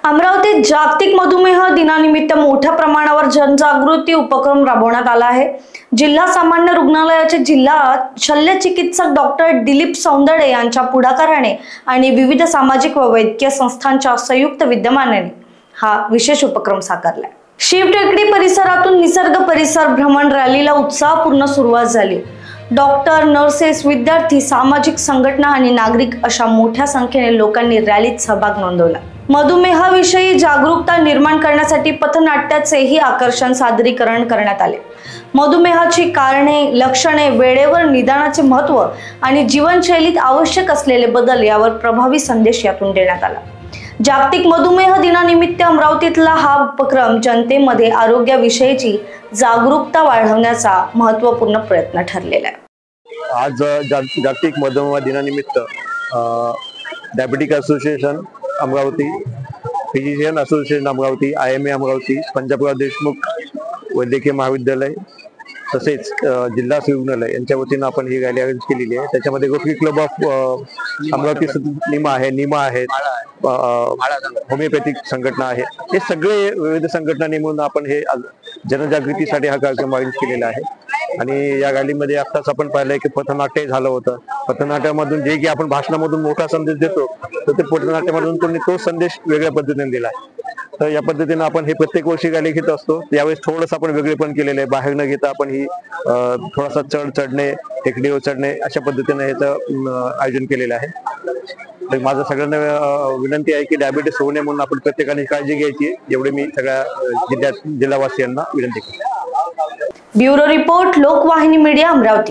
अमरावतीत जागतिक मधुमेह दिनानिमित्त मोठ्या प्रमाणावर जनजागृती उपक्रम राबवण्यात आला आहे। जिल्हा सामान्य रुग्णालयाचे जिल्हा शल्यचिकित्सक डॉक्टर दिलीप सौंदडे यांच्या पुढाकाराने आणि विविध सामाजिक व वैद्यकीय संस्थांच्या संयुक्त विद्यमानाने हा विशेष उपक्रम साकारला। शिवटेकडी परिसरातून निसर्ग परिसर भ्रमण रॅलीला उत्साहपूर्ण सुरुवात झाली। डॉक्टर, नर्सेस, विद्यार्थी, सामाजिक संघटना आणि नागरिक अशा मोठ्या संख्येने लोकांनी रॅलीत सहभाग नोंदवला। मधुमेहाविषयी जागरूकता निर्माण करण्यासाठी पथनाट्याचेही आकर्षण सादरीकरण करण्यात आले। मधुमेहाची कारणे, लक्षणे, वेळेवर निदानाचे महत्त्व आणि जीवनशैलीत आवश्यक असलेले बदल यावर प्रभावी संदेश यातून देण्यात आला। जागतिक मधुमेह दिनानिमित्त अमरावतीतला हा उपक्रम जनतेमध्ये आरोग्याविषयीची जागरूकता वाढवण्याचा महत्त्वपूर्ण प्रयत्न ठरलेला आहे। आज जागतिक मधुमेह दिनानिमित्त diabetic association Amravati, physician association Amravati, IMA Amravati, Panjabrao Deshmukh वैद्यकीय महाविद्यालय तसेच जिल्हा रुग्णालय यांच्या वतीने आपण ही रॅली अरेंज केलेली आहे। त्याच्यामध्ये rotary club of Amravati Nima आहे, होमिओपॅथिक संघटना आहे। हे सगळे विविध संघटना नेमून आपण हे जनजागृतीसाठी हा कार्यक्रम अरेंज केलेला आहे। आणि या रॅलीमध्ये आत्ताच आपण पाहिलंय की पथनाट्य झालं होतं। पथनाट्यामधून जे की आपण भाषणामधून मोठा संदेश देतो तर ते पथनाट्यामधून त्यांनी तो संदेश वेगळ्या पद्धतीने दिला। तर या पद्धतीने आपण हे प्रत्येक वर्षी रॅली घेत असतो। यावेळेस थोडंसं आपण वेगळेपण केलेलं आहे। बाहेर न घेता आपण ही थोडासा चढणे, टेकडीवर चढणे अशा पद्धतीने याचं आयोजन केलेलं आहे। तर माझं सगळ्यांना विनंती आहे की डायबिटीस होऊ नये म्हणून आपण प्रत्येकाने काळजी घ्यायची, एवढे मी सगळ्या जिल्हावासियांना विनंती करतो। Bureau report, Lokvahini media, Amravati.